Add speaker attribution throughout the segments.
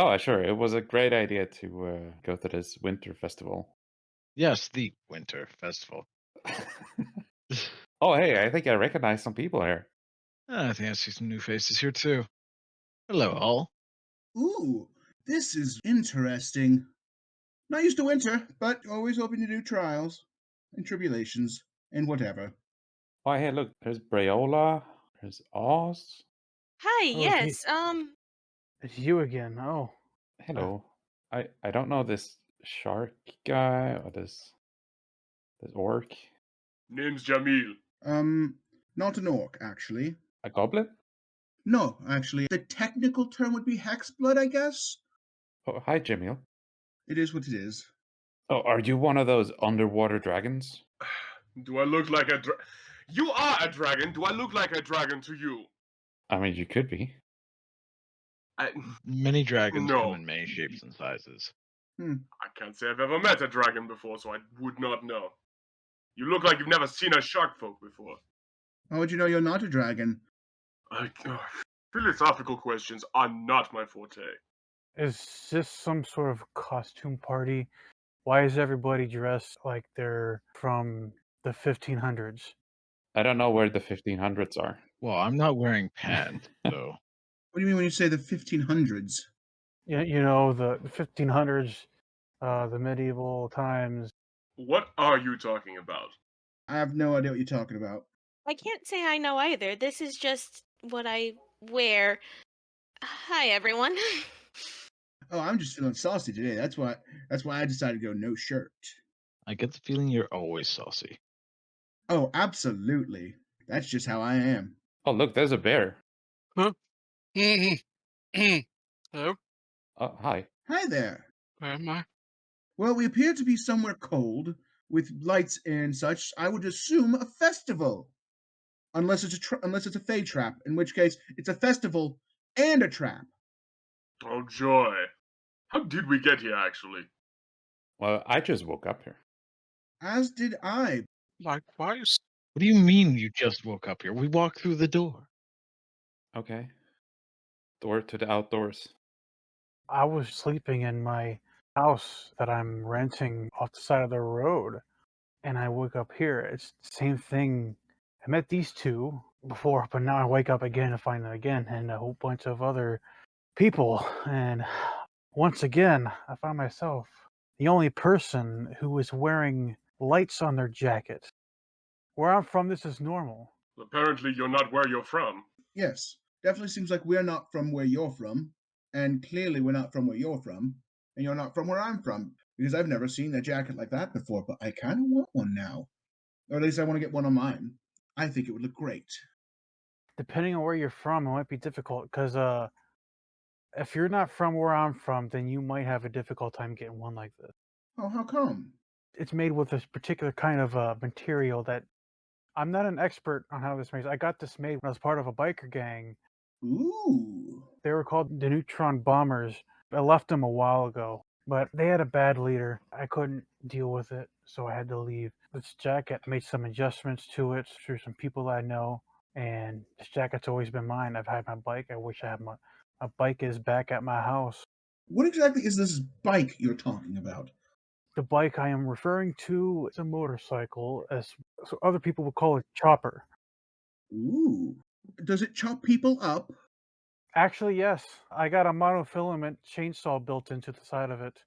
Speaker 1: Oh, sure. It was a great idea to go to this winter festival.
Speaker 2: Yes, the Winter Festival.
Speaker 1: Oh, hey, I think I recognize some people here.
Speaker 2: I think I see some new faces here too. Hello, all.
Speaker 3: Ooh, this is interesting. Not used to winter, but always hoping to do trials and tribulations and whatever.
Speaker 1: Oh, hey, look, there's Brayola, there's Oz.
Speaker 4: Hi,
Speaker 5: Oh,
Speaker 4: yes.
Speaker 5: it's you again. Oh, uh,
Speaker 1: Hello. I don't know this shark guy or this orc.
Speaker 6: Name's Jamil.
Speaker 3: Um, not an orc, actually.
Speaker 1: A goblin?
Speaker 3: No, actually. The technical term would be hexblood, I guess?
Speaker 1: Oh, hi, Jamil.
Speaker 3: It is what it is.
Speaker 1: Oh, are you one of those underwater dragons?
Speaker 6: Do I look like a You are a dragon. Do I look like a dragon to you?
Speaker 1: I mean, you could be.
Speaker 6: I
Speaker 2: Many dragons come
Speaker 6: no.
Speaker 2: in many shapes and sizes.
Speaker 3: Hmm.
Speaker 6: I can't say I've ever met a dragon before, so I would not know. You look like you've never seen a shark folk before.
Speaker 3: How would you know you're not a dragon?
Speaker 6: Philosophical questions are not my forte.
Speaker 5: is this some sort of costume party? Why is everybody dressed like they're from the 1500s?
Speaker 1: I don't know where the 1500s are.
Speaker 2: Well, I'm not wearing pants, so
Speaker 3: What do you mean when you say the 1500s?
Speaker 5: The 1500s, the medieval times.
Speaker 6: What are you talking about?
Speaker 3: I have no idea what you're talking about.
Speaker 4: I can't say I know either. This is just what I wear. Hi, everyone.
Speaker 3: Oh, I'm just feeling saucy today. That's why I decided to go no shirt.
Speaker 2: I get the feeling you're always saucy.
Speaker 3: Oh, absolutely. That's just how I am.
Speaker 1: Oh, look, there's a bear.
Speaker 7: Huh? Hello?
Speaker 1: Oh, hi.
Speaker 3: Hi there.
Speaker 7: Where am I?
Speaker 3: Well, we appear to be somewhere cold, with lights and such. I would assume a festival, unless it's a fey trap, in which case it's a festival and a trap.
Speaker 6: Oh joy. How did we get here actually?
Speaker 1: Well, I just woke up here.
Speaker 3: As did I.
Speaker 7: Likewise.
Speaker 2: What do you mean you just woke up here? We walked through the door.
Speaker 1: Okay. Door to the outdoors.
Speaker 5: I was sleeping in my house that I'm renting off the side of the road, and I woke up here. It's the same thing. I met these two before, but now I wake up again and find them again, and a whole bunch of other people. And once again, I find myself the only person who is wearing lights on their jacket. Where I'm from, this is normal.
Speaker 6: Apparently you're not where you're from.
Speaker 3: Yes, definitely seems like we're not from where you're from, and clearly we're not from where you're from, and you're not from where I'm from, because I've never seen a jacket like that before, but I kind of want one now. Or at least I want to get one on mine. I think it would look great.
Speaker 5: Depending on where you're from, it might be difficult because if you're not from where I'm from, then you might have a difficult time getting one like this.
Speaker 3: Oh, how come?
Speaker 5: It's made with this particular kind of material that I'm not an expert on how this makes. I got this made when I was part of a biker gang.
Speaker 3: Ooh.
Speaker 5: They were called the Neutron Bombers. I left them a while ago, but they had a bad leader. I couldn't deal with it, so I had to leave. This jacket, I made some adjustments to it through some people I know, and this jacket's always been mine. I've had my bike. I wish I had my bike is back at my house.
Speaker 3: What exactly is this bike you're talking about?
Speaker 5: The bike I am referring to is a motorcycle, as so other people would call it chopper.
Speaker 3: Ooh. Does it chop people up?
Speaker 5: Actually, yes, I got a monofilament chainsaw built into the side of it.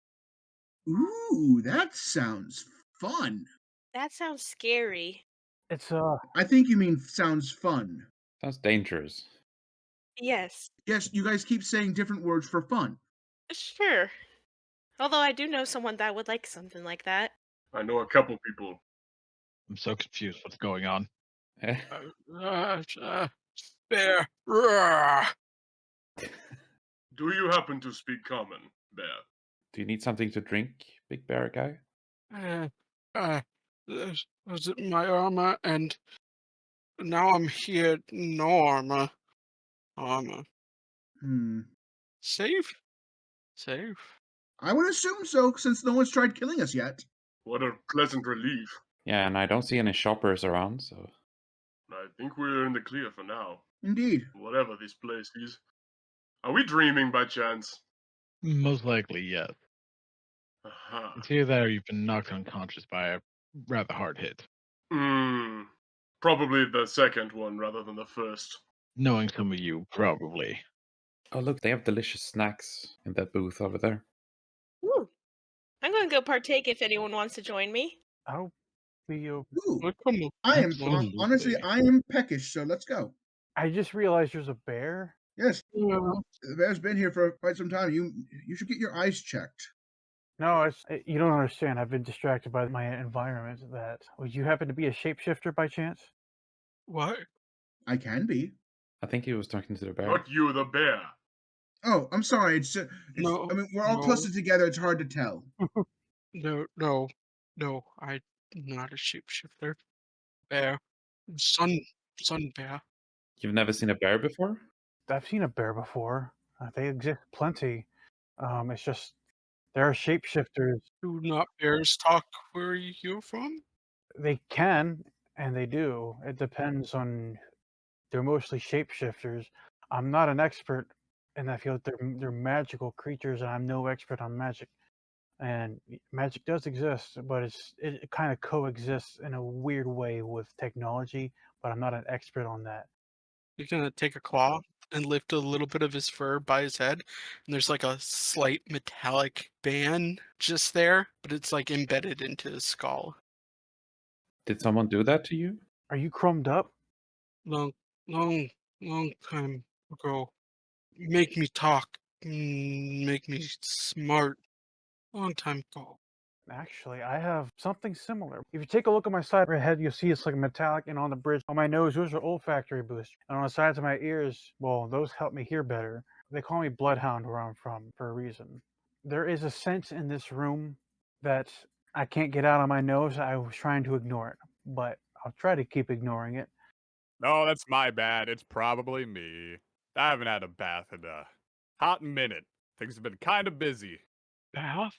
Speaker 3: Ooh, that sounds fun.
Speaker 4: That sounds scary.
Speaker 5: It's
Speaker 3: I think you mean sounds fun.
Speaker 1: Sounds dangerous.
Speaker 4: Yes,
Speaker 3: Yes, you guys keep saying different words for fun.
Speaker 4: sure. Although I do know someone that would like something like that.
Speaker 6: I know a couple people.
Speaker 2: I'm so confused what's going on.
Speaker 1: Eh,
Speaker 7: Uh, uh, uh, bear. Roar.
Speaker 6: Do you happen to speak common, Bear?
Speaker 1: Do you need something to drink, big bear guy?
Speaker 7: Uh, uh, this was my armor, and now I'm here. No armor. Armor.
Speaker 3: Hmm.
Speaker 7: Safe? Safe.
Speaker 3: I would assume so, since no one's tried killing us yet.
Speaker 6: What a pleasant relief.
Speaker 1: Yeah, and I don't see any shoppers around, so.
Speaker 6: I think we're in the clear for now.
Speaker 3: Indeed.
Speaker 6: Whatever this place is. Are we dreaming by chance?
Speaker 2: Most likely, yes.
Speaker 6: Uh-huh.
Speaker 2: It's either that or you've been knocked unconscious by a rather hard hit.
Speaker 6: Hmm. Probably the second one rather than the first.
Speaker 2: Knowing some of you, probably.
Speaker 1: Oh, look, they have delicious snacks in that booth over there.
Speaker 4: Ooh. I'm going to go partake if anyone wants to join me.
Speaker 5: I'll be.
Speaker 3: Ooh,
Speaker 7: Well, come on.
Speaker 3: I am honestly,
Speaker 2: Absolutely.
Speaker 3: I am peckish, so let's go.
Speaker 5: I just realized there's a bear.
Speaker 3: Yes,
Speaker 7: Yeah.
Speaker 3: the bear's been here for quite some time. You should get your eyes checked.
Speaker 5: No, you don't understand. I've been distracted by my environment. Would you happen to be a shapeshifter by chance?
Speaker 7: What?
Speaker 3: I can be.
Speaker 1: I think he was talking to the bear.
Speaker 6: Not you, the bear.
Speaker 3: Oh, I'm sorry. It's
Speaker 7: No,
Speaker 3: I mean, we're all
Speaker 7: no,
Speaker 3: clustered together. It's hard to tell.
Speaker 7: no. I'm not a shapeshifter. Bear. Sun, sun bear.
Speaker 1: You've never seen a bear before?
Speaker 5: I've seen a bear before. They exist plenty. It's just there are shapeshifters.
Speaker 7: Do not bears talk where you're from?
Speaker 5: They can and they do. It depends on. They're mostly shapeshifters. I'm not an expert in that field. They're magical creatures, and I'm no expert on magic. And magic does exist, but it kind of coexists in a weird way with technology. But I'm not an expert on that.
Speaker 7: You're gonna take a claw and lift a little bit of his fur by his head, and there's like a slight metallic band just there, but it's like embedded into his skull.
Speaker 1: Did someone do that to you?
Speaker 5: Are you crumbed up?
Speaker 7: Long, long, long time ago. Make me talk. Make me smart. Long time ago.
Speaker 5: Actually, I have something similar. If you take a look at my side of my head, you'll see it's like metallic, and on the bridge on my nose, those are olfactory boosts. And on the sides of my ears, well, those help me hear better. They call me Bloodhound where I'm from for a reason. There is a sense in this room that I can't get out of my nose. I was trying to ignore it, but I'll try to keep ignoring it.
Speaker 8: No, that's my bad. It's probably me. I haven't had a bath in a hot minute. Things have been kind of busy.
Speaker 7: Bath?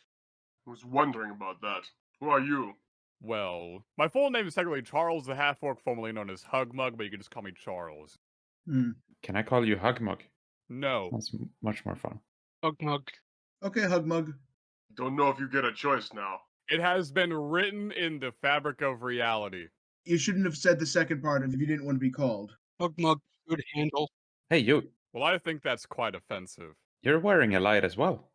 Speaker 6: I was wondering about that. Who are you?
Speaker 8: Well, my full name is technically Charles the Half-Orc, formerly known as Hugmug, but you can just call me Charles.
Speaker 3: Hmm.
Speaker 1: Can I call you Hugmug?
Speaker 8: No.
Speaker 1: That's much more fun.
Speaker 7: Ugmug.
Speaker 3: Okay, Hugmug.
Speaker 6: Don't know if you get a choice now.
Speaker 8: It has been written in the fabric of reality.
Speaker 3: You shouldn't have said the second part if you didn't want to be called.
Speaker 7: Ugmug. Good handle.
Speaker 1: Hey, you.
Speaker 8: Well, I think that's quite offensive.
Speaker 1: You're wearing a light as well.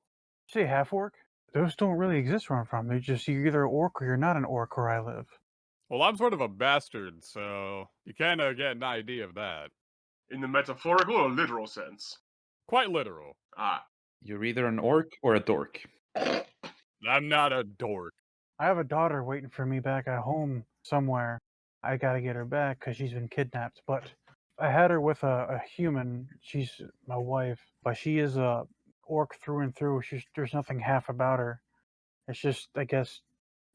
Speaker 5: Say half orc? Those don't really exist where I'm from. They're just you're either an orc or you're not an orc where I live.
Speaker 8: Well, I'm sort of a bastard, so you kind of get an idea of that.
Speaker 6: In the metaphorical or literal sense?
Speaker 8: Quite literal.
Speaker 6: Ah.
Speaker 1: You're either an orc or a dork.
Speaker 8: I'm not a dork.
Speaker 5: I have a daughter waiting for me back at home somewhere. I gotta get her back because she's been kidnapped. But I had her with a human. She's my wife, but she is a orc through and through. There's nothing half about her. It's just, I guess,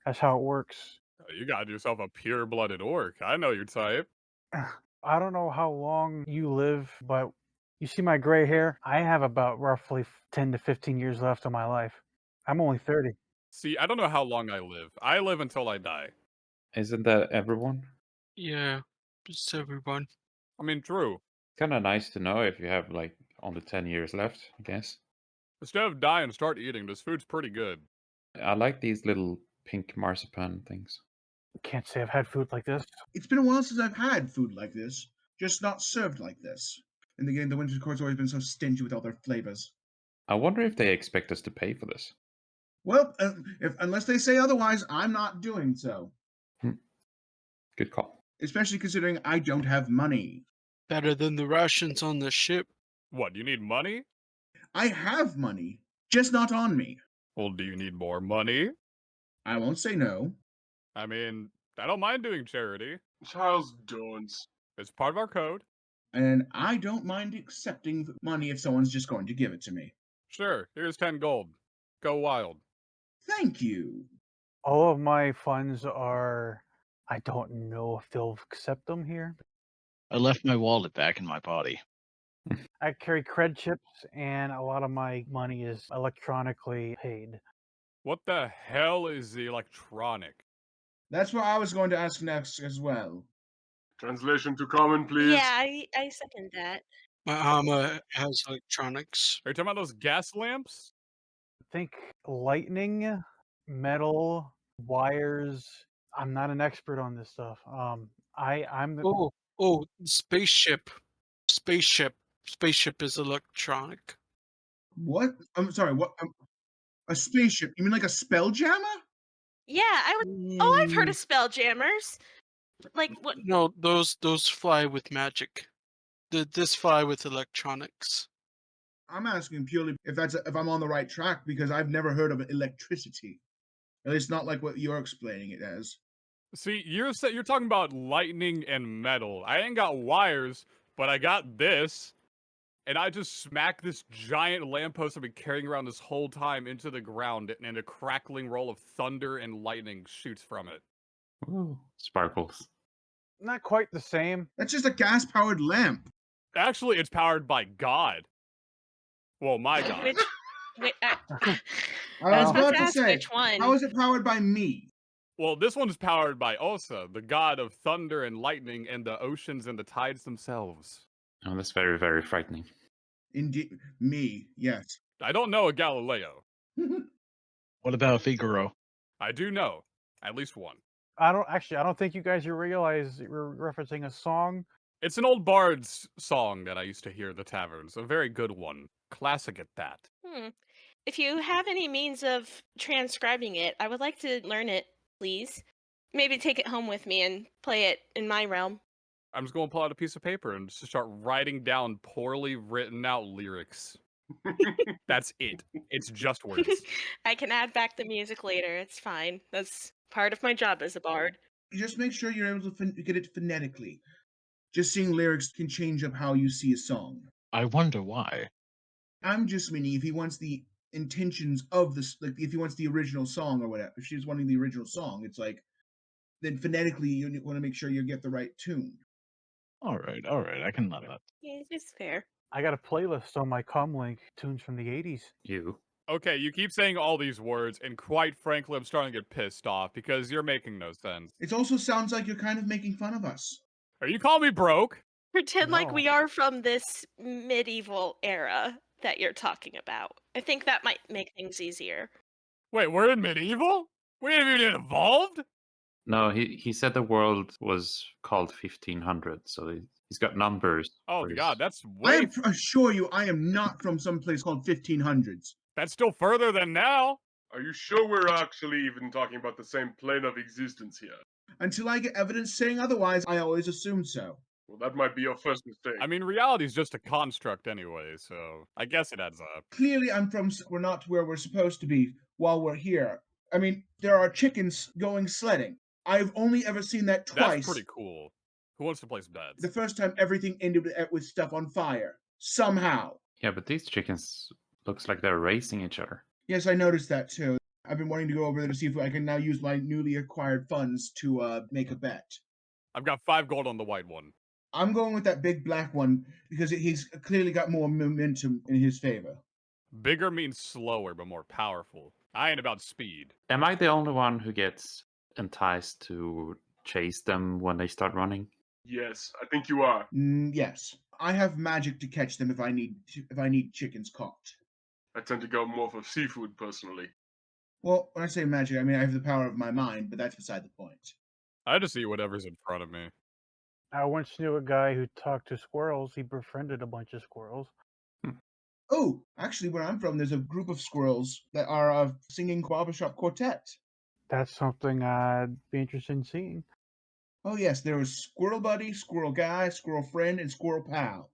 Speaker 5: that's how it works.
Speaker 8: You got yourself a pure-blooded orc. I know your type.
Speaker 5: I don't know how long you live, but you see my gray hair? I have about roughly 10 to 15 years left of my life. I'm only 30.
Speaker 8: See, I don't know how long I live. I live until I die.
Speaker 1: Isn't that everyone?
Speaker 7: Yeah. It's everyone.
Speaker 8: I mean, true.
Speaker 1: Kind of nice to know if you have like only 10 years left, I guess.
Speaker 8: Instead of die and start eating, this food's pretty good.
Speaker 1: I like these little pink marzipan things.
Speaker 5: Can't say I've had food like this.
Speaker 3: It's been a while since I've had food like this, just not served like this. And again, the Winter Court's always been so stingy with all their flavors.
Speaker 1: I wonder if they expect us to pay for this.
Speaker 3: Well, unless they say otherwise, I'm not doing so.
Speaker 1: Good call.
Speaker 3: Especially considering I don't have money.
Speaker 7: Better than the rations on the ship.
Speaker 8: What, you need money?
Speaker 3: I have money, just not on me.
Speaker 8: Well, do you need more money?
Speaker 3: I won't say no.
Speaker 8: I mean, I don't mind doing charity.
Speaker 6: Charles, don't.
Speaker 8: It's part of our code.
Speaker 3: And I don't mind accepting money if someone's just going to give it to me.
Speaker 8: Sure, here's 10 gold. Go wild.
Speaker 3: Thank you.
Speaker 5: All of my funds are. I don't know if they'll accept them here.
Speaker 2: I left my wallet back in my body.
Speaker 5: I carry cred chips, and a lot of my money is electronically paid.
Speaker 8: What the hell is the electronic?
Speaker 3: That's what I was going to ask next as well.
Speaker 6: Translation to common, please.
Speaker 4: Yeah, I second that.
Speaker 7: My armor has electronics.
Speaker 8: Are you talking about those gas lamps?
Speaker 5: think lightning, metal, wires. I'm not an expert on this stuff. I'm the
Speaker 7: Oh, spaceship. Spaceship is electronic.
Speaker 3: What? I'm sorry. What? A spaceship? You mean like a spelljammer?
Speaker 4: Yeah, I've heard of spelljammers. Like what?
Speaker 7: No, those fly with magic. This fly with electronics.
Speaker 3: I'm asking purely if I'm on the right track because I've never heard of electricity. At least not like what you're explaining it as.
Speaker 8: See, you're talking about lightning and metal. I ain't got wires, but I got this. And I just smack this giant lamppost I've been carrying around this whole time into the ground, and a crackling roll of thunder and lightning shoots from it.
Speaker 1: Ooh, sparkles.
Speaker 5: not quite the same.
Speaker 3: That's just a gas-powered lamp.
Speaker 8: Actually, it's powered by God. Well, my God.
Speaker 4: Which? Wait,
Speaker 3: I
Speaker 4: I
Speaker 3: was
Speaker 4: was about
Speaker 3: about
Speaker 4: to
Speaker 3: to
Speaker 4: ask
Speaker 3: say,
Speaker 4: which one.
Speaker 3: how is it powered by me?
Speaker 8: Well, this one's powered by Osa, the god of thunder and lightning and the oceans and the tides themselves.
Speaker 1: Oh, that's very, very frightening.
Speaker 3: Indeed, me. Yes.
Speaker 8: I don't know a Galileo.
Speaker 2: What about Figaro?
Speaker 8: I do know. At least one.
Speaker 5: I don't think you guys realize you're referencing a song.
Speaker 8: It's an old bard's song that I used to hear at the taverns. A very good one. Classic at that.
Speaker 4: If you have any means of transcribing it, I would like to learn it, please. Maybe take it home with me and play it in my realm.
Speaker 8: I'm just going to pull out a piece of paper and just start writing down poorly written out lyrics. That's it. It's just words.
Speaker 4: I can add back the music later. It's fine. That's part of my job as a bard.
Speaker 3: Just make sure you're able to get it phonetically. Just seeing lyrics can change up how you see a song.
Speaker 2: I wonder why.
Speaker 3: I'm just meaning if he wants the intentions of this, like if he wants the original song or whatever. If she's wanting the original song, it's like then phonetically you want to make sure you get the right tune.
Speaker 2: All right, I can let that.
Speaker 4: Yeah, it's fair.
Speaker 5: I got a playlist on my comlink, tunes from the 80s.
Speaker 1: You.
Speaker 8: Okay, you keep saying all these words, and quite frankly, I'm starting to get pissed off because you're making no sense.
Speaker 3: It also sounds like you're kind of making fun of us.
Speaker 8: Are you calling me broke?
Speaker 4: Pretend like
Speaker 5: No.
Speaker 4: we are from this medieval era that you're talking about. I think that might make things easier.
Speaker 8: Wait, we're in medieval? We haven't even evolved?
Speaker 1: No, he said the world was called 1500, so he's got numbers.
Speaker 8: Oh
Speaker 1: for his-
Speaker 8: god, that's
Speaker 3: I
Speaker 8: way...
Speaker 3: assure you, I am not from some place called 1500s.
Speaker 8: That's still further than now.
Speaker 6: Are you sure we're actually even talking about the same plane of existence here?
Speaker 3: Until I get evidence saying otherwise, I always assume so.
Speaker 6: Well, that might be your first mistake.
Speaker 8: I mean, reality's just a construct anyway, so I guess it adds up.
Speaker 3: Clearly, we're not where we're supposed to be while we're here. I mean, there are chickens going sledding. I've only ever seen that twice.
Speaker 8: That's pretty cool. Who wants to place bets?
Speaker 3: The first time everything ended with stuff on fire. Somehow.
Speaker 1: Yeah, but these chickens looks like they're racing each other.
Speaker 3: Yes, I noticed that too. I've been wanting to go over there to see if I can now use my newly acquired funds to make a bet.
Speaker 8: I've got 5 gold on the white one.
Speaker 3: I'm going with that big black one because he's clearly got more momentum in his favor.
Speaker 8: Bigger means slower, but more powerful. I ain't about speed.
Speaker 1: Am I the only one who gets enticed to chase them when they start running?
Speaker 6: Yes, I think you are.
Speaker 3: Yes, I have magic to catch them if I need chickens caught.
Speaker 6: I tend to go more for seafood personally.
Speaker 3: Well, when I say magic, I mean I have the power of my mind, but that's beside the point.
Speaker 8: I just eat whatever's in front of me.
Speaker 5: I once knew a guy who talked to squirrels. He befriended a bunch of squirrels.
Speaker 3: Oh, actually, where I'm from, there's a group of squirrels that are singing barbershop quartet.
Speaker 5: That's something I'd be interested in seeing.
Speaker 3: Oh yes, there was Squirrel Buddy, Squirrel Guy, Squirrel Friend, and Squirrel Pal.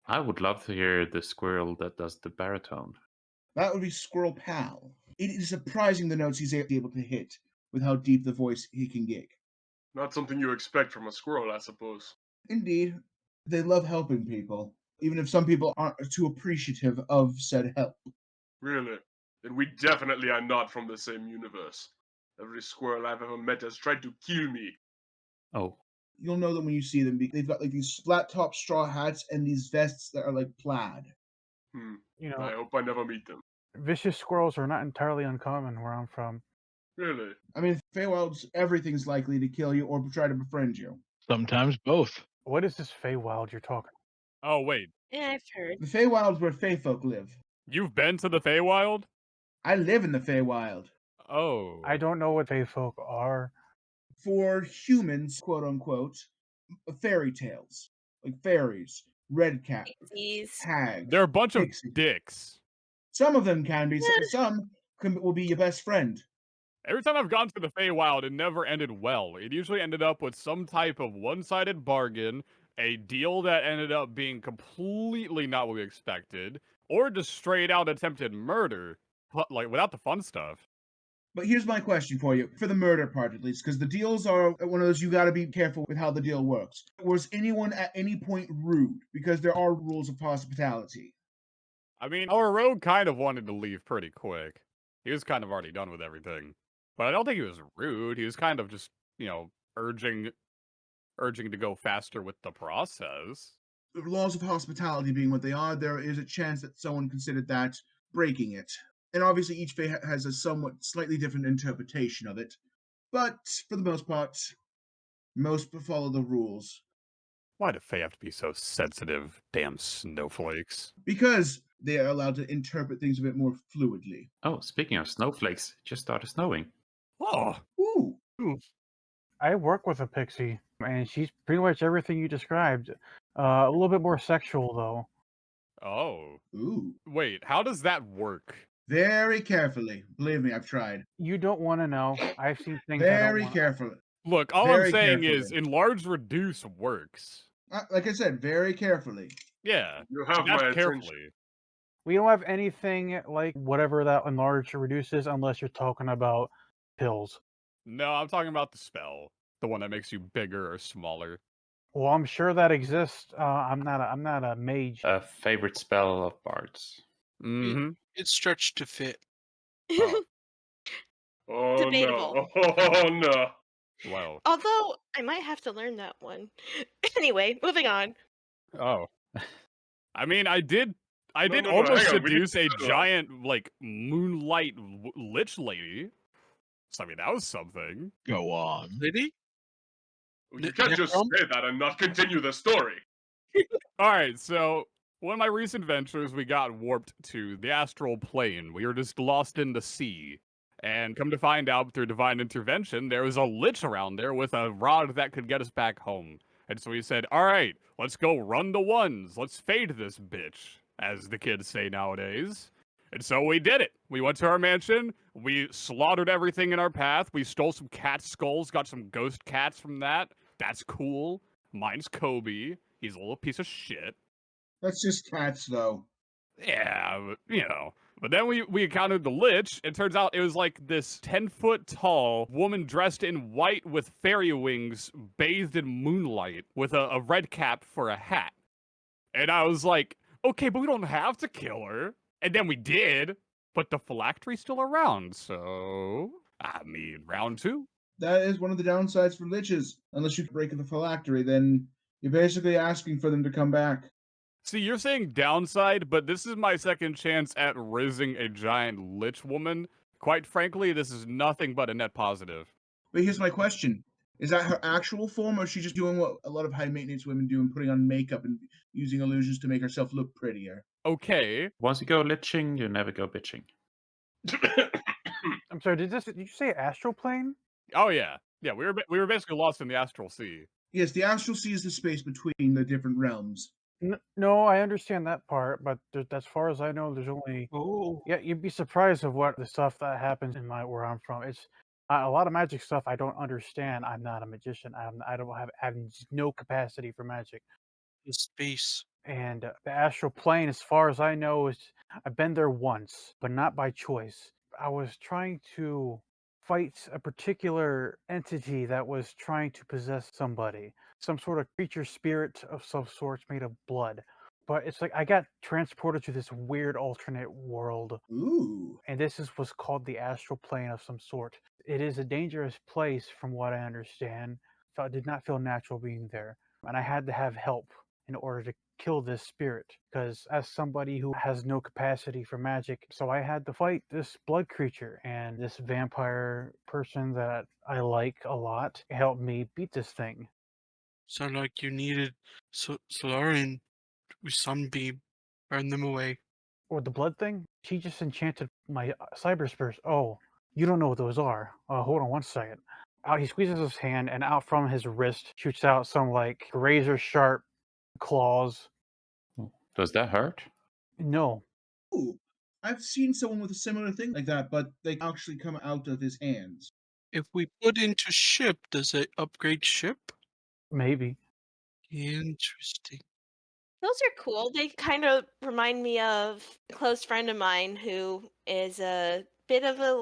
Speaker 1: I would love to hear the squirrel that does the baritone.
Speaker 3: That would be Squirrel Pal. It is surprising the notes he's able to hit with how deep the voice he can get.
Speaker 6: Not something you expect from a squirrel, I suppose.
Speaker 3: Indeed, they love helping people, even if some people aren't too appreciative of said help.
Speaker 6: Really? Then we definitely are not from the same universe. Every squirrel I've ever met has tried to kill me.
Speaker 1: Oh,
Speaker 3: You'll know them when you see them. They've got like these flat top straw hats and these vests that are like plaid.
Speaker 5: You know,
Speaker 6: I hope I never meet them.
Speaker 5: vicious squirrels are not entirely uncommon where I'm from.
Speaker 6: Really?
Speaker 3: I mean, Feywild's everything's likely to kill you or try to befriend you.
Speaker 2: Sometimes both.
Speaker 5: What is this Feywild you're talking?
Speaker 8: Oh, wait.
Speaker 4: Yeah, I've heard.
Speaker 3: The Feywild's where Feyfolk live.
Speaker 8: You've been to the Feywild?
Speaker 3: I live in the Feywild.
Speaker 8: Oh.
Speaker 5: I don't know what Fey folk are.
Speaker 3: For humans, quote unquote, fairy tales. Like fairies, redcap,
Speaker 4: Pixies.
Speaker 3: hags,
Speaker 8: They're a bunch of
Speaker 3: pixies.
Speaker 8: dicks.
Speaker 3: Some of them can be,
Speaker 4: Eh.
Speaker 3: some will be your best friend.
Speaker 8: Every time I've gone to the Feywild, it never ended well. It usually ended up with some type of one-sided bargain, a deal that ended up being completely not what we expected, or just straight out attempted murder, like without the fun stuff.
Speaker 3: But here's my question for you, for the murder part at least, because the deals are one of those you got to be careful with how the deal works. Was anyone at any point rude? Because there are rules of hospitality.
Speaker 8: I mean, our rogue kind of wanted to leave pretty quick. He was kind of already done with everything. But I don't think he was rude. He was kind of just, urging to go faster with the process.
Speaker 3: The laws of hospitality being what they are, there is a chance that someone considered that breaking it. And obviously, each fae has a somewhat slightly different interpretation of it. But for the most part, most follow the rules.
Speaker 8: Why do Fae have to be so sensitive? Damn snowflakes.
Speaker 3: Because they are allowed to interpret things a bit more fluidly.
Speaker 1: Oh, speaking of snowflakes, it just started snowing.
Speaker 8: Oh,
Speaker 3: Ooh.
Speaker 5: I work with a pixie, and she's pretty much everything you described. A little bit more sexual, though.
Speaker 8: oh.
Speaker 3: Ooh.
Speaker 8: Wait, how does that work?
Speaker 3: Very carefully. Believe me, I've tried.
Speaker 5: You don't want to know. I've seen things I don't
Speaker 3: Very
Speaker 5: want.
Speaker 3: carefully.
Speaker 8: Look, all I'm
Speaker 3: Very
Speaker 8: saying is
Speaker 3: carefully.
Speaker 8: enlarge reduce works.
Speaker 3: Like I said, very carefully.
Speaker 8: Yeah.
Speaker 6: You have
Speaker 8: That's
Speaker 6: my attention.
Speaker 8: carefully.
Speaker 5: We don't have anything like whatever that enlarge or reduce is, unless you're talking about pills.
Speaker 8: No, I'm talking about the spell. The one that makes you bigger or smaller.
Speaker 5: Well, I'm sure that exists. I'm not a mage.
Speaker 1: A favorite spell of bards.
Speaker 8: Mm-hmm.
Speaker 7: It's stretched to fit.
Speaker 8: Oh.
Speaker 6: Oh
Speaker 4: Debatable.
Speaker 6: no. Oh no.
Speaker 8: Well.
Speaker 4: Although I might have to learn that one. Anyway, moving on.
Speaker 8: Oh. I mean, I did
Speaker 6: No,
Speaker 8: almost
Speaker 6: hang on, we need
Speaker 8: seduce a
Speaker 6: to-
Speaker 8: giant, like, moonlight lich lady. So, I mean, that was something.
Speaker 2: Go on.
Speaker 7: Lady?
Speaker 6: You can't just
Speaker 7: Necrom?
Speaker 6: say that and not continue the story.
Speaker 8: Alright, so, one of my recent ventures, we got warped to the astral plane. We were just lost in the sea. And come to find out, through divine intervention, there was a lich around there with a rod that could get us back home. And so we said, alright, let's go run the ones. Let's fade this bitch, as the kids say nowadays. And so we did it. We went to our mansion. We slaughtered everything in our path. We stole some cat skulls, got some ghost cats from that. That's cool. Mine's Kobe. He's a little piece of shit.
Speaker 3: That's just cats, though.
Speaker 8: Yeah, but, But then we encountered the Lich. It turns out it was like this 10-foot tall woman dressed in white with fairy wings, bathed in moonlight, with a red cap for a hat. And I was like, okay, but we don't have to kill her. And then we did, but the phylactery's still around, so... I mean, round two.
Speaker 3: That is one of the downsides for liches. Unless you break the phylactery, then you're basically asking for them to come back.
Speaker 8: See, you're saying downside, but this is my second chance at rizzing a giant lich woman. Quite frankly, this is nothing but a net positive.
Speaker 3: But here's my question. Is that her actual form, or is she just doing what a lot of high-maintenance women do and putting on makeup and using illusions to make herself look prettier?
Speaker 8: Okay.
Speaker 1: Once you go liching, you never go bitching.
Speaker 5: I'm sorry. Did you say astral plane?
Speaker 8: Oh yeah. Yeah, we were basically lost in the astral sea.
Speaker 3: Yes, the astral sea is the space between the different realms.
Speaker 5: No, I understand that part, but as far as I know, there's only.
Speaker 7: Oh.
Speaker 5: Yeah, you'd be surprised of what the stuff that happens in where I'm from. It's a lot of magic stuff I don't understand. I'm not a magician. I don't have no capacity for magic.
Speaker 7: In space.
Speaker 5: And the astral plane, as far as I know, is I've been there once, but not by choice. I was trying to fight a particular entity that was trying to possess somebody, some sort of creature spirit of some sorts made of blood. But it's like I got transported to this weird alternate world,
Speaker 3: Ooh.
Speaker 5: and this was called the astral plane of some sort. It is a dangerous place, from what I understand. So I did not feel natural being there, and I had to have help in order to kill this spirit, because as somebody who has no capacity for magic, so I had to fight this blood creature, and this vampire person that I like a lot helped me beat this thing.
Speaker 7: Sound like you needed Solarian with sunbeam. Burn them away.
Speaker 5: Or the blood thing? She just enchanted my cyberspace. Oh, you don't know what those are. Hold on 1 second. Out, he squeezes his hand, and out from his wrist shoots out some like razor sharp claws.
Speaker 1: Does that hurt?
Speaker 5: No,
Speaker 3: Ooh, I've seen someone with a similar thing like that, but they actually come out of his hands.
Speaker 7: If we put into ship, does it upgrade ship?
Speaker 5: maybe.
Speaker 7: Interesting.
Speaker 4: Those are cool. They kind of remind me of a close friend of mine who is a bit of a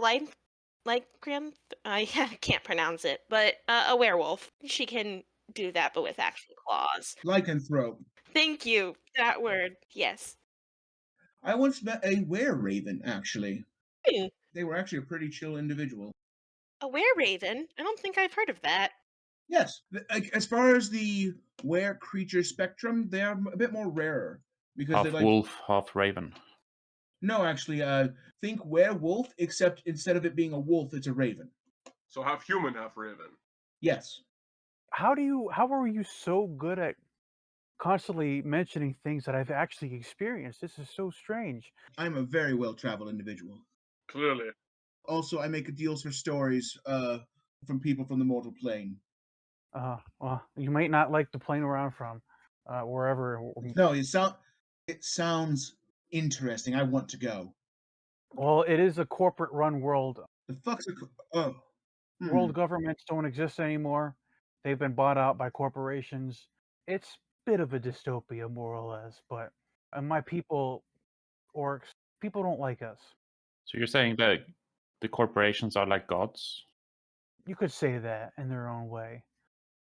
Speaker 4: grim. I can't pronounce it, but a werewolf. She can do that, but with actual claws.
Speaker 3: Lycanthrope.
Speaker 4: Thank you. That word. Yes.
Speaker 3: I once met a were-raven, actually.
Speaker 4: Hmm,
Speaker 3: They were actually a pretty chill individual.
Speaker 4: a were-raven? I don't think I've heard of that.
Speaker 3: Yes, as far as the were creature spectrum, they are a bit more rarer because they
Speaker 1: Half
Speaker 3: like
Speaker 1: wolf, half raven.
Speaker 3: no, actually, think werewolf, except instead of it being a wolf, it's a raven.
Speaker 6: So half human, half raven.
Speaker 3: Yes,
Speaker 5: How are you so good at constantly mentioning things that I've actually experienced? This is so strange.
Speaker 3: I'm a very well-traveled individual.
Speaker 6: Clearly.
Speaker 3: Also, I make deals for stories from people from the mortal plane.
Speaker 5: Well, you might not like the plane where I'm from, wherever.
Speaker 3: No, it sounds interesting. I want to go.
Speaker 5: Well, it is a corporate-run world.
Speaker 3: The fuck's a oh.
Speaker 5: World governments don't exist anymore. They've been bought out by corporations. It's a bit of a dystopia, more or less. But my people, orcs, people don't like us.
Speaker 1: So you're saying that the corporations are like gods?
Speaker 5: You could say that in their own way.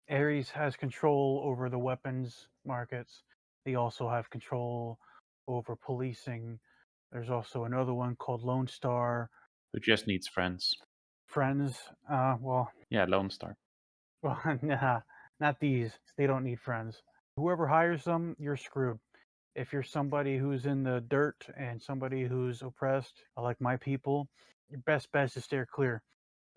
Speaker 5: Ares has control over the weapons markets. They also have control over policing. There's also another one called Lone Star.
Speaker 1: Who just needs friends?
Speaker 5: Friends, well,
Speaker 1: Yeah, Lone Star.
Speaker 5: well, nah, not these. They don't need friends. Whoever hires them, you're screwed. If you're somebody who's in the dirt and somebody who's oppressed, like my people, your best bet is to steer clear.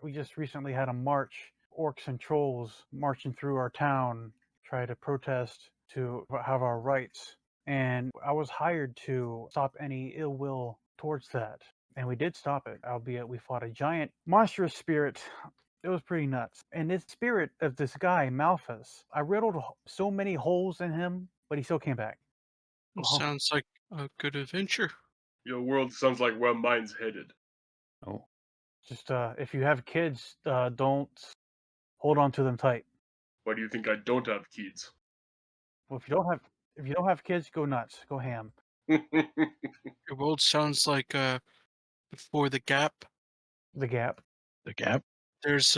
Speaker 5: We just recently had a march, orcs and trolls marching through our town, try to protest to have our rights. And I was hired to stop any ill will towards that. And we did stop it, albeit we fought a giant monstrous spirit. It was pretty nuts. And this spirit of this guy, Malphus, I riddled so many holes in him, but he still came back.
Speaker 7: It
Speaker 5: Oh,
Speaker 7: sounds like a good adventure.
Speaker 6: Your world sounds like where mine's headed.
Speaker 1: Oh.
Speaker 5: just if you have kids, don't hold on to them tight.
Speaker 6: Why do you think I don't have kids?
Speaker 5: Well, if you don't have kids, go nuts, go ham.
Speaker 7: Your world sounds like before the gap.
Speaker 5: The gap.
Speaker 2: The gap.
Speaker 7: There's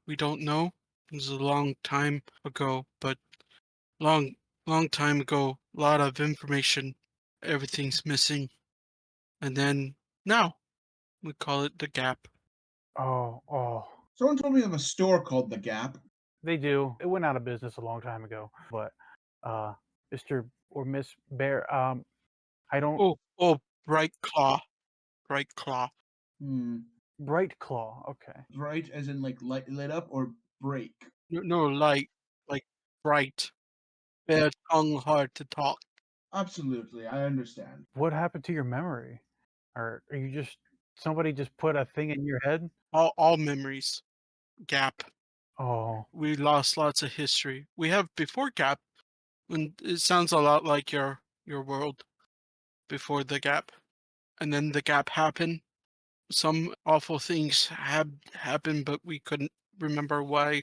Speaker 7: we don't know. It was a long time ago, but long time ago, a lot of information, everything's missing. And then now we call it the gap.
Speaker 5: Oh,
Speaker 3: Someone told me of a store called The Gap.
Speaker 5: they do. It went out of business a long time ago, but Mr. or Miss Bear, I don't.
Speaker 7: Oh, bright claw. Bright claw.
Speaker 3: Hmm.
Speaker 5: Bright Claw. Okay.
Speaker 3: Bright as in like light lit up or break?
Speaker 7: No, light, like bright. Bad tongue, hard to talk.
Speaker 3: Absolutely, I understand.
Speaker 5: What happened to your memory? Or are you just somebody just put a thing in your head?
Speaker 7: All memories. Gap.
Speaker 5: Oh,
Speaker 7: We lost lots of history. We have before gap, when it sounds a lot like your world before the gap, and then the gap happened. Some awful things happened, but we couldn't remember why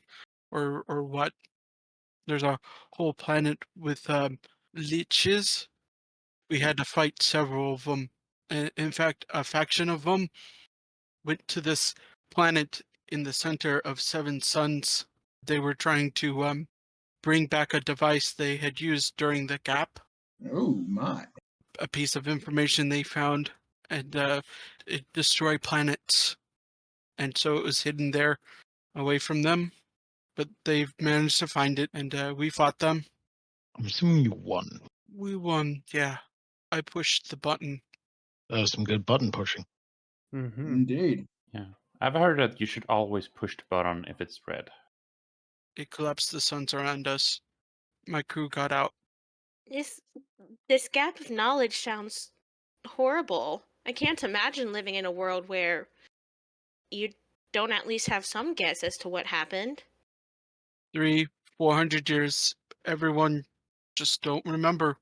Speaker 7: or what. There's a whole planet with leeches. We had to fight several of them. In fact, a faction of them went to this planet in the center of seven suns. They were trying to bring back a device they had used during the gap,
Speaker 3: Oh my.
Speaker 7: a piece of information they found, and it destroyed planets. And so it was hidden there away from them. But they've managed to find it, and we fought them.
Speaker 2: I'm assuming you won.
Speaker 7: We won, yeah. I pushed the button.
Speaker 2: That was some good button pushing.
Speaker 5: mm-hmm.
Speaker 3: Indeed.
Speaker 1: Yeah. I've heard that you should always push the button if it's red.
Speaker 7: It collapsed the suns around us. My crew got out.
Speaker 4: This gap of knowledge sounds horrible. I can't imagine living in a world where you don't at least have some guess as to what happened.
Speaker 7: 400 years, everyone just don't remember.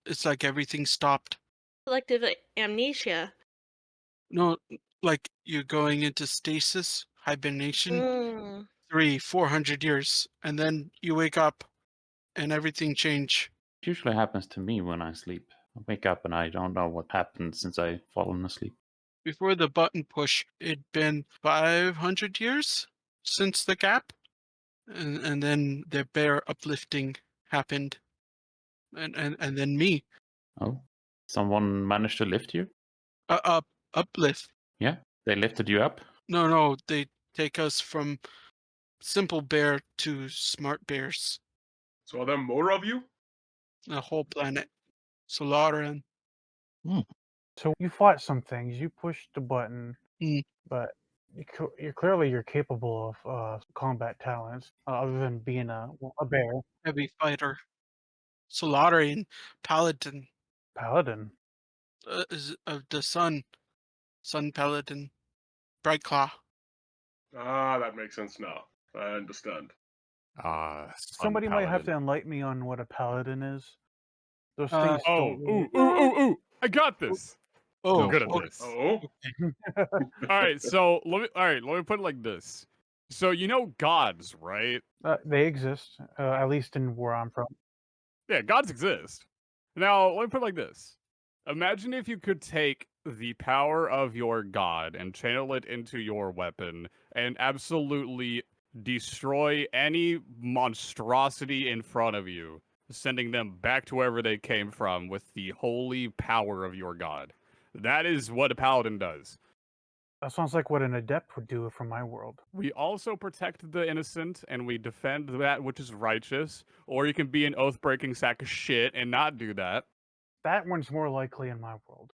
Speaker 7: It's like everything stopped.
Speaker 4: Collective amnesia.
Speaker 7: No, like you're going into stasis, hibernation,
Speaker 4: Mm.
Speaker 7: 400 years, and then you wake up and everything change.
Speaker 1: It usually happens to me when I sleep. I wake up and I don't know what happened since I've fallen asleep.
Speaker 7: Before the button push, it'd been 500 years since the gap, and then the bear uplifting happened, and then me,
Speaker 1: Oh, someone managed to lift you?
Speaker 7: uplift.
Speaker 1: Yeah, they lifted you up?
Speaker 7: No, they take us from simple bear to smart bears,
Speaker 6: So are there more of you?
Speaker 7: a whole planet. Solaran.
Speaker 5: So you fought some things. You pushed the button,
Speaker 7: Mm.
Speaker 5: but you're capable of combat talents other than being a bear
Speaker 7: Heavy fighter. Solarian paladin
Speaker 5: paladin.
Speaker 7: is of the sun paladin, bright claw.
Speaker 6: Ah, that makes sense now. I understand.
Speaker 5: Somebody might have to enlighten me on what a paladin is. Those
Speaker 7: Uh,
Speaker 5: things
Speaker 8: Oh,
Speaker 5: don't
Speaker 8: ooh,
Speaker 5: really.
Speaker 8: ooh, ooh, ooh! I got this.
Speaker 7: Oh,
Speaker 8: I'm good at
Speaker 7: okay.
Speaker 8: this.
Speaker 6: Oh?
Speaker 8: All right, so let me put it like this. So you know gods, right?
Speaker 5: They exist, at least in where I'm from.
Speaker 8: Yeah, gods exist. Now, let me put it like this. Imagine if you could take the power of your god and channel it into your weapon and absolutely destroy any monstrosity in front of you, sending them back to wherever they came from with the holy power of your god. That is what a paladin does.
Speaker 5: That sounds like what an adept would do from my world.
Speaker 8: We also protect the innocent and we defend that which is righteous, or you can be an oath breaking sack of shit and not do that.
Speaker 5: That one's more likely in my world.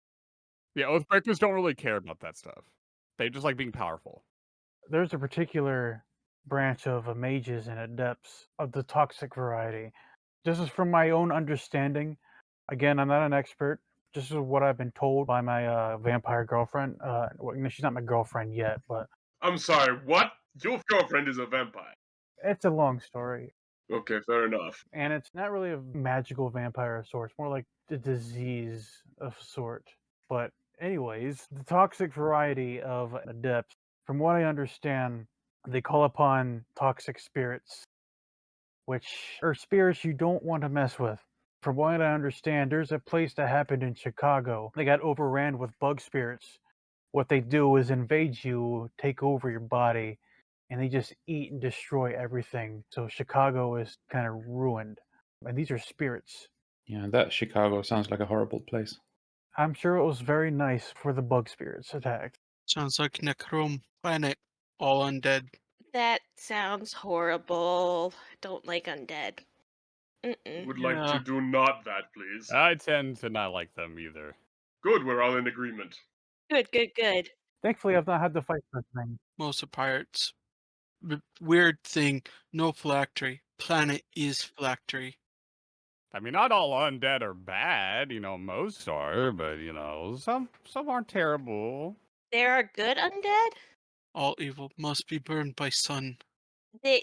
Speaker 8: Yeah, Oathbreakers don't really care about that stuff. They just like being powerful.
Speaker 5: There's a particular branch of mages and adepts of the toxic variety. This is from my own understanding. Again, I'm not an expert. This is what I've been told by my vampire girlfriend. Well, she's not my girlfriend yet, but
Speaker 6: I'm sorry, what? Your girlfriend is a vampire.
Speaker 5: it's a long story.
Speaker 6: Okay, fair enough.
Speaker 5: And it's not really a magical vampire of sorts, more like a disease of sort. But anyways, the toxic variety of adepts, from what I understand, they call upon toxic spirits, which are spirits you don't want to mess with. From what I understand, there's a place that happened in Chicago. They got overran with bug spirits. What they do is invade you, take over your body, and they just eat and destroy everything. So Chicago is kind of ruined. And these are spirits.
Speaker 1: Yeah, that Chicago sounds like a horrible place.
Speaker 5: I'm sure it was very nice for the bug spirits attacked.
Speaker 7: Sounds like Necrom planet, all undead.
Speaker 4: That sounds horrible. Don't like undead.
Speaker 6: Would like to
Speaker 7: Yeah.
Speaker 6: do not that, please.
Speaker 8: I tend to not like them either.
Speaker 6: Good, we're all in agreement.
Speaker 4: Good.
Speaker 5: Thankfully, I've not had to fight this thing.
Speaker 7: Most of pirates. Weird thing, no phylactery. Planet is phylactery.
Speaker 8: I mean, not all undead are bad, most are, but some aren't terrible.
Speaker 4: There are good undead?
Speaker 7: All evil must be burned by sun.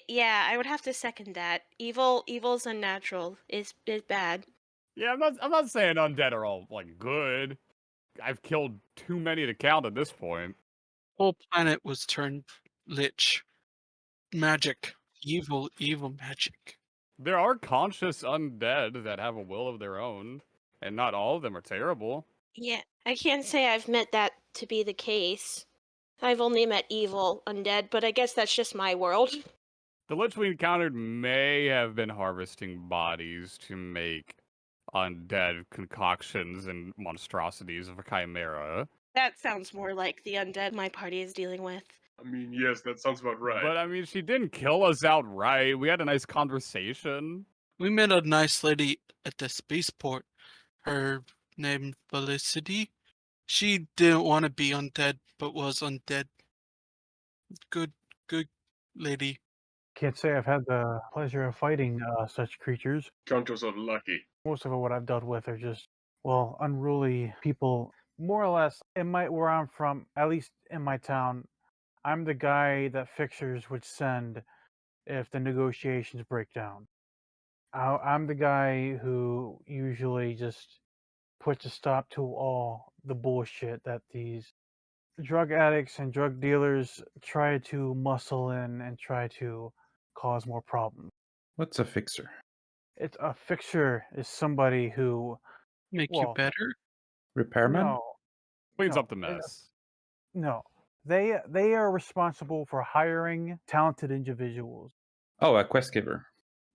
Speaker 4: Yeah, I would have to second that. Evil's unnatural. Is bad.
Speaker 8: Yeah, I'm not saying undead are all like good. I've killed too many to count at this point.
Speaker 7: Whole planet was turned lich. Magic. Evil magic.
Speaker 8: There are conscious undead that have a will of their own, and not all of them are terrible.
Speaker 4: Yeah, I can't say I've met that to be the case. I've only met evil undead, but I guess that's just my world.
Speaker 8: The lich we encountered may have been harvesting bodies to make undead concoctions and monstrosities of a chimera.
Speaker 4: That sounds more like the undead my party is dealing with.
Speaker 6: I mean, yes, that sounds about right.
Speaker 8: But I mean, she didn't kill us outright. We had a nice conversation.
Speaker 7: We met a nice lady at the spaceport. Her name Felicity. She didn't want to be undead, but was undead. Good lady.
Speaker 5: Can't say I've had the pleasure of fighting such creatures.
Speaker 6: Count yourself lucky.
Speaker 5: Most of what I've dealt with are just, well, unruly people More or less, where I'm from, at least in my town, I'm the guy that fixers would send if the negotiations break down. I'm the guy who usually just puts a stop to all the bullshit that these drug addicts and drug dealers try to muscle in and try to cause more problems.
Speaker 1: What's a fixer?
Speaker 5: It's a fixer is somebody who,
Speaker 7: Make you
Speaker 5: well,
Speaker 7: better?
Speaker 1: Repairman?
Speaker 5: no,
Speaker 8: Cleans up the
Speaker 5: no,
Speaker 8: mess.
Speaker 5: no. They are responsible for hiring talented individuals.
Speaker 1: Oh, a quest giver.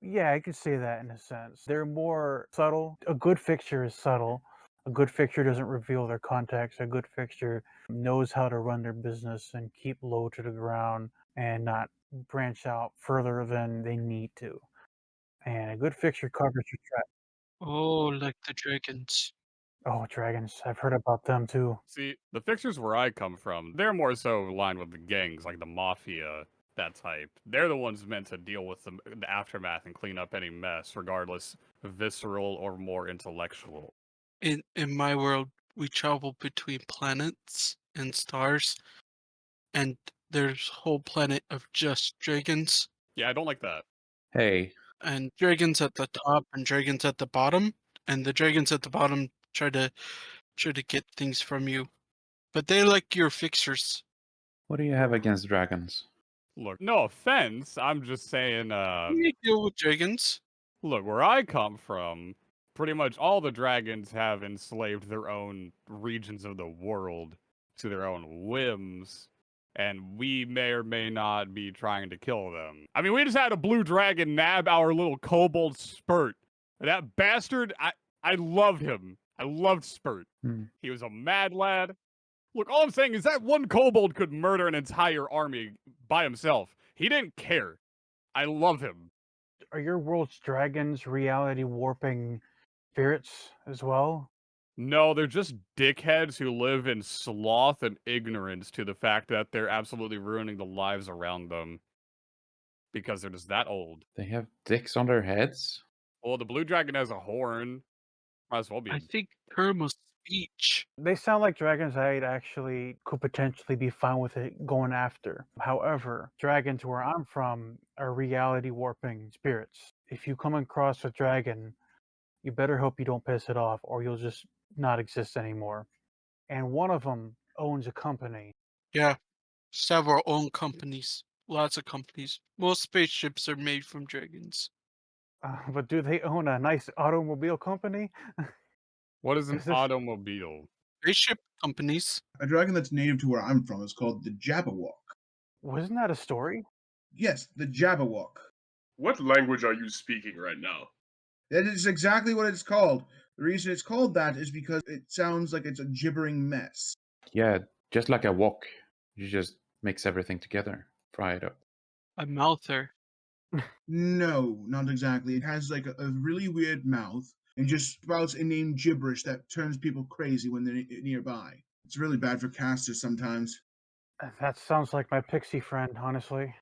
Speaker 5: Yeah, I could say that in a sense. They're more subtle. A good fixture is subtle. A good fixture doesn't reveal their context. A good fixture knows how to run their business and keep low to the ground and not branch out further than they need to. And a good fixture covers your track.
Speaker 7: Oh, like the dragons.
Speaker 5: Oh, dragons. I've heard about them too.
Speaker 8: See, the fixers where I come from, they're more so aligned with the gangs, like the mafia, that type. They're the ones meant to deal with the aftermath and clean up any mess, regardless visceral or more intellectual.
Speaker 7: In my world, we travel between planets and stars, and there's a whole planet of just dragons,
Speaker 8: Yeah, I don't like that.
Speaker 1: Hey,
Speaker 7: and dragons at the top and dragons at the bottom, and the dragons at the bottom try to get things from you. But they're like your fixers.
Speaker 1: what do you have against dragons?
Speaker 8: Look, no offense, I'm just saying,
Speaker 7: You deal with dragons.
Speaker 8: look, where I come from, pretty much all the dragons have enslaved their own regions of the world to their own whims, and we may or may not be trying to kill them. I mean, we just had a blue dragon nab our little kobold Spurt. That bastard, I loved him. I loved Spurt.
Speaker 1: Hmm.
Speaker 8: He was a mad lad. Look, all I'm saying is that one kobold could murder an entire army by himself. He didn't care. I love him.
Speaker 5: Are your world's dragons reality warping spirits as well?
Speaker 8: No, they're just dickheads who live in sloth and ignorance to the fact that they're absolutely ruining the lives around them because they're just that old.
Speaker 1: They have dicks on their heads?
Speaker 8: Well, the blue dragon has a horn. Might as well be.
Speaker 7: I think term of speech.
Speaker 5: They sound like dragons I'd actually could potentially be fine with it going after. However, dragons where I'm from are reality warping spirits. If you come across a dragon, you better hope you don't piss it off or you'll just not exist anymore. And one of them owns a company.
Speaker 7: Yeah, several own companies. Lots of companies. Most spaceships are made from dragons.
Speaker 5: But do they own a nice automobile company?
Speaker 8: What is an
Speaker 5: Is this
Speaker 8: automobile?
Speaker 7: Spaceship companies.
Speaker 3: A dragon that's native to where I'm from is called the Jabberwock.
Speaker 5: wasn't that a story?
Speaker 3: Yes, the Jabberwock.
Speaker 6: What language are you speaking right now?
Speaker 3: That is exactly what it's called. The reason it's called that is because it sounds like it's a gibbering mess.
Speaker 1: Yeah, just like a wok. You just mix everything together, fry it up.
Speaker 7: A mouther.
Speaker 3: No, not exactly. It has like a really weird mouth and just spouts inane gibberish that turns people crazy when they're nearby. It's really bad for casters sometimes.
Speaker 5: That sounds like my pixie friend, honestly.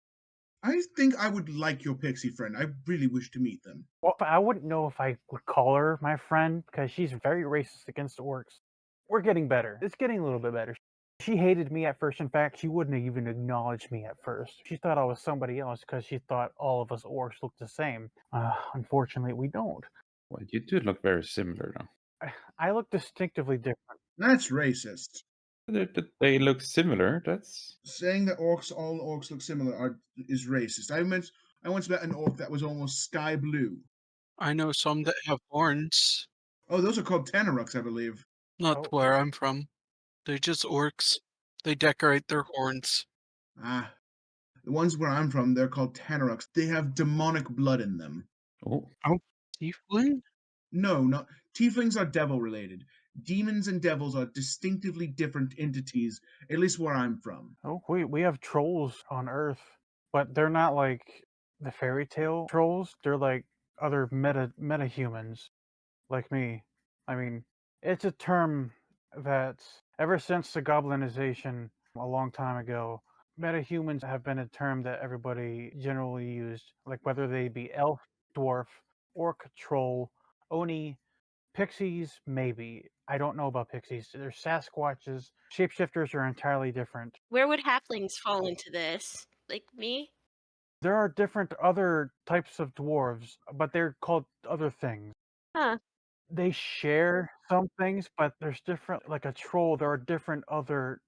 Speaker 3: I think I would like your pixie friend. I really wish to meet them.
Speaker 5: Well, I wouldn't know if I would call her my friend because she's very racist against orcs. We're getting better. It's getting a little bit better. She hated me at first. In fact, she wouldn't even acknowledge me at first. She thought I was somebody else because she thought all of us orcs looked the same. Unfortunately, we don't.
Speaker 1: Well, you do look very similar, though.
Speaker 5: I look distinctively different.
Speaker 3: That's racist.
Speaker 1: They look similar. That's
Speaker 3: Saying that all orcs look similar is racist. I once met an orc that was almost sky blue.
Speaker 7: I know some that have horns.
Speaker 3: Oh, those are called Tanaruks, I believe.
Speaker 7: Not
Speaker 5: Oh.
Speaker 7: where I'm from. They're just orcs. They decorate their horns.
Speaker 3: Ah, the ones where I'm from, they're called Tanaruks. They have demonic blood in them.
Speaker 1: oh,
Speaker 7: Tiefling?
Speaker 3: No, not tieflings are devil related. Demons and devils are distinctively different entities, at least where I'm from.
Speaker 5: Oh, we have trolls on Earth, but they're not like the fairy tale trolls. They're like other meta humans, like me. I mean, it's a term that ever since the goblinization a long time ago, metahumans have been a term that everybody generally used, like whether they be elf, dwarf, orc, troll, oni, pixies, maybe. I don't know about pixies. There's Sasquatches. Shapeshifters are entirely different.
Speaker 4: Where would halflings fall into this? Like me?
Speaker 5: There are different other types of dwarves, but they're called other things.
Speaker 4: Huh.
Speaker 5: They share some things, but there's different, like a troll, there are different other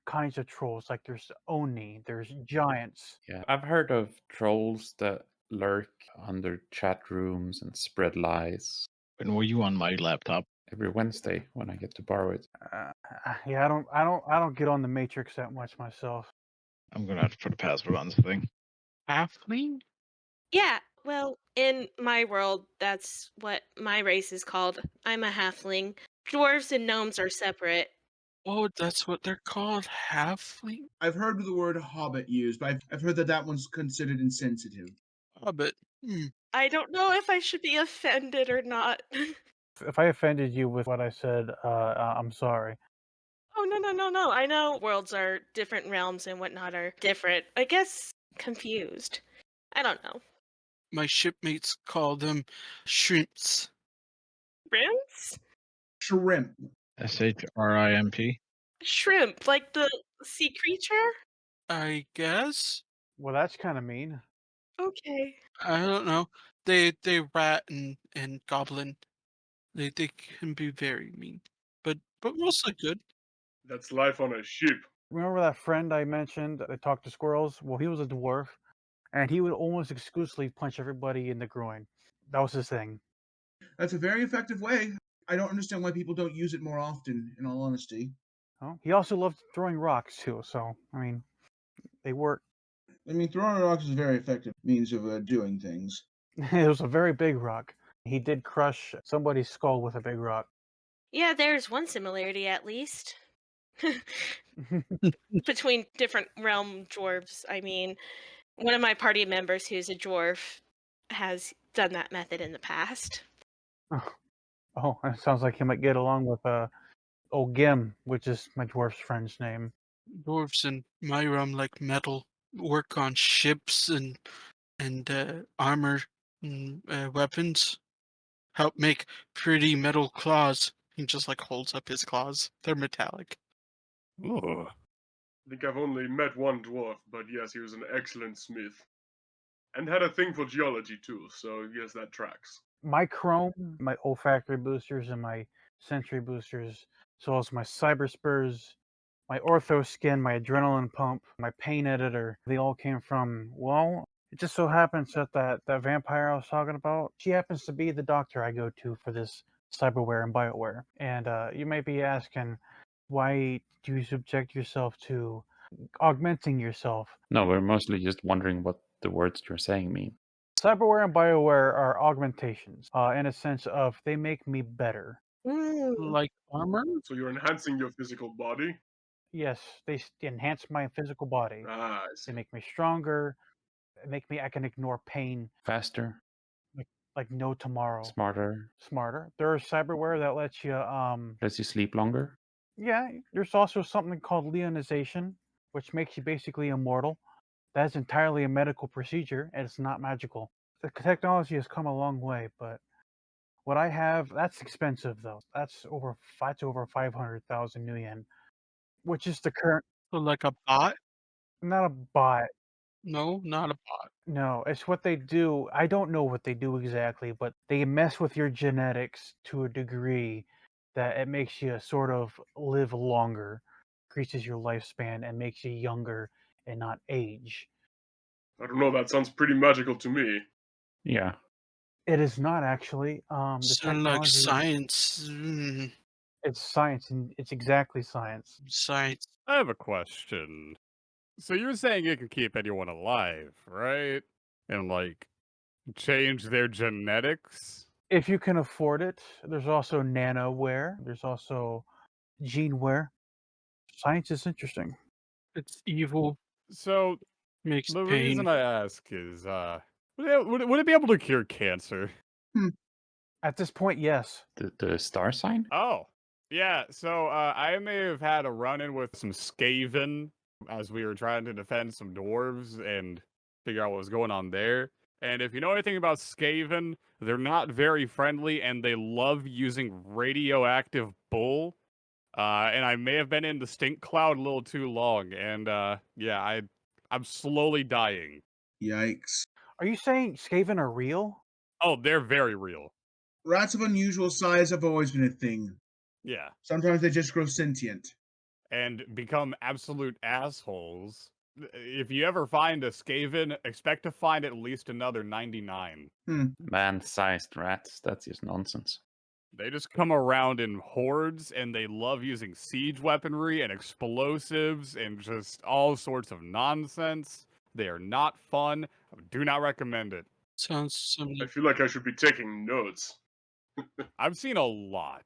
Speaker 5: kinds of trolls. Like there's Oni, there's giants.
Speaker 1: Yeah, I've heard of trolls that lurk under chat rooms and spread lies
Speaker 2: When were you on my laptop?
Speaker 1: every Wednesday when I get to borrow it.
Speaker 5: Yeah, I don't get on the Matrix that much myself.
Speaker 2: I'm gonna have to put a password on this thing.
Speaker 7: Halfling?
Speaker 4: Yeah, well, in my world, that's what my race is called. I'm a halfling. Dwarves and gnomes are separate.
Speaker 7: Oh, that's what they're called, halfling?
Speaker 3: I've heard the word hobbit used, but I've heard that one's considered insensitive.
Speaker 7: Hobbit. Hmm.
Speaker 4: I don't know if I should be offended or not.
Speaker 5: If I offended you with what I said, I'm sorry.
Speaker 4: Oh, no. I know worlds are different, realms and whatnot are different. I guess confused. I don't know.
Speaker 7: My shipmates call them shrimps.
Speaker 4: Shrimps?
Speaker 3: Shrimp.
Speaker 2: SHRIMP.
Speaker 4: Shrimp, like the sea creature?
Speaker 7: I guess?
Speaker 5: Well, that's kind of mean.
Speaker 4: Okay.
Speaker 7: I don't know. They rat and goblin. They can be very mean. But mostly good.
Speaker 6: That's life on a ship.
Speaker 5: Remember that friend I mentioned that talked to squirrels? Well, he was a dwarf, and he would almost exclusively punch everybody in the groin. That was his thing.
Speaker 3: That's a very effective way. I don't understand why people don't use it more often, in all honesty.
Speaker 5: Oh, he also loved throwing rocks too. So I mean, they work.
Speaker 3: I mean, throwing rocks is a very effective means of doing things.
Speaker 5: It was a very big rock. He did crush somebody's skull with a big rock.
Speaker 4: Yeah, there's one similarity at least. Between different realm dwarves. I mean, one of my party members who's a dwarf has done that method in the past.
Speaker 5: Oh, it sounds like he might get along with old Gim, which is my dwarf's friend's name.
Speaker 7: Dwarves in my realm like metal, work on ships and armor and weapons. Help make pretty metal claws. He just like holds up his claws. They're metallic.
Speaker 8: Ooh.
Speaker 6: I think I've only met one dwarf, but yes, he was an excellent smith. And had a thing for geology too, so yes, that tracks.
Speaker 5: My chrome, my olfactory boosters, and my sensory boosters, as well as my cyber spurs, my ortho skin, my adrenaline pump, my pain editor, they all came from, well, it just so happens that vampire I was talking about, she happens to be the doctor I go to for this cyberware and bioware. And you might be asking, why do you subject yourself to augmenting yourself?
Speaker 1: No, we're mostly just wondering what the words you're saying mean.
Speaker 5: Cyberware and bioware are augmentations, in a sense of they make me better.
Speaker 7: Like armor?
Speaker 6: So you're enhancing your physical body?
Speaker 5: Yes, they enhance my physical body.
Speaker 6: Ah, I
Speaker 5: They
Speaker 6: see.
Speaker 5: make me stronger. They make me I can ignore pain
Speaker 1: Faster,
Speaker 5: like no tomorrow.
Speaker 1: smarter,
Speaker 5: Smarter. There's cyberware that lets you
Speaker 1: lets you sleep longer.
Speaker 5: yeah, there's also something called leonization, which makes you basically immortal. That's entirely a medical procedure and it's not magical. The technology has come a long way, but what I have, that's expensive though. That's over 500,000 new yen, which is the current.
Speaker 7: So like a bot?
Speaker 5: Not a bot.
Speaker 7: No, not a bot.
Speaker 5: No, it's what they do. I don't know what they do exactly, but they mess with your genetics to a degree that it makes you sort of live longer, increases your lifespan, and makes you younger and not age.
Speaker 6: I don't know, that sounds pretty magical to me.
Speaker 1: Yeah.
Speaker 5: It is not actually. The
Speaker 7: Sound like
Speaker 5: technology,
Speaker 7: science.
Speaker 5: it's science, and it's exactly science.
Speaker 7: Science.
Speaker 8: I have a question. So you're saying it can keep anyone alive, right? And like change their genetics?
Speaker 5: If you can afford it, there's also nanoware. There's also geneware. Science is interesting.
Speaker 7: It's evil.
Speaker 8: So
Speaker 7: Makes
Speaker 8: the
Speaker 7: pain.
Speaker 8: reason I ask is, would it be able to cure cancer?
Speaker 5: At this point, yes.
Speaker 1: The star sign?
Speaker 8: Oh, yeah. So I may have had a run-in with some Skaven as we were trying to defend some dwarves and figure out what was going on there. And if you know anything about Skaven, they're not very friendly and they love using radioactive bull. And I may have been in the stink cloud a little too long. And yeah, I'm slowly dying.
Speaker 3: Yikes.
Speaker 5: Are you saying Skaven are real?
Speaker 8: Oh, they're very real.
Speaker 3: Rats of unusual size have always been a thing.
Speaker 8: Yeah.
Speaker 3: Sometimes they just grow sentient.
Speaker 8: And become absolute assholes. If you ever find a Skaven, expect to find at least another 99.
Speaker 1: Man-sized rats. That's just nonsense.
Speaker 8: They just come around in hordes and they love using siege weaponry and explosives and just all sorts of nonsense. They are not fun. I do not recommend it.
Speaker 7: Sounds
Speaker 6: I
Speaker 7: similar.
Speaker 6: feel like I should be taking notes.
Speaker 8: I've seen a lot.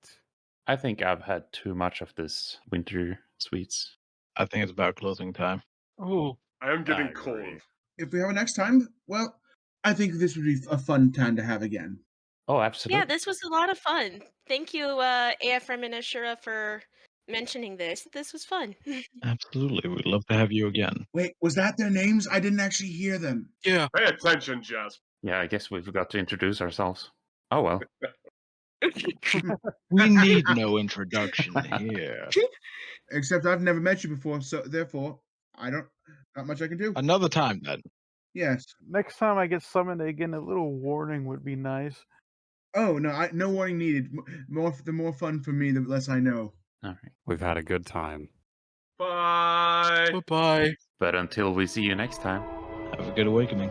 Speaker 1: I think I've had too much of this winter sweets.
Speaker 2: I think it's about closing time.
Speaker 7: Oh,
Speaker 6: I am getting
Speaker 8: agree.
Speaker 6: cold.
Speaker 3: If we have a next time, well, I think this would be a fun time to have again.
Speaker 1: Oh, absolutely.
Speaker 4: Yeah, this was a lot of fun. Thank you, AFM and Ashura, for mentioning this. This was fun.
Speaker 2: Absolutely. We'd love to have you again.
Speaker 3: Wait, was that their names? I didn't actually hear them.
Speaker 7: yeah.
Speaker 6: Pay attention, Jasper.
Speaker 1: Yeah, I guess we forgot to introduce ourselves. Oh well.
Speaker 2: We need no introduction here.
Speaker 3: Except I've never met you before, so therefore, not much I can do.
Speaker 2: Another time then.
Speaker 3: Yes.
Speaker 5: Next time I get summoned again, a little warning would be nice.
Speaker 3: Oh no, no warning needed. The more fun for me, the less I know.
Speaker 1: All right.
Speaker 8: We've had a good time.
Speaker 6: Bye.
Speaker 7: Bye-bye.
Speaker 1: But until we see you next time.
Speaker 2: Have a good awakening.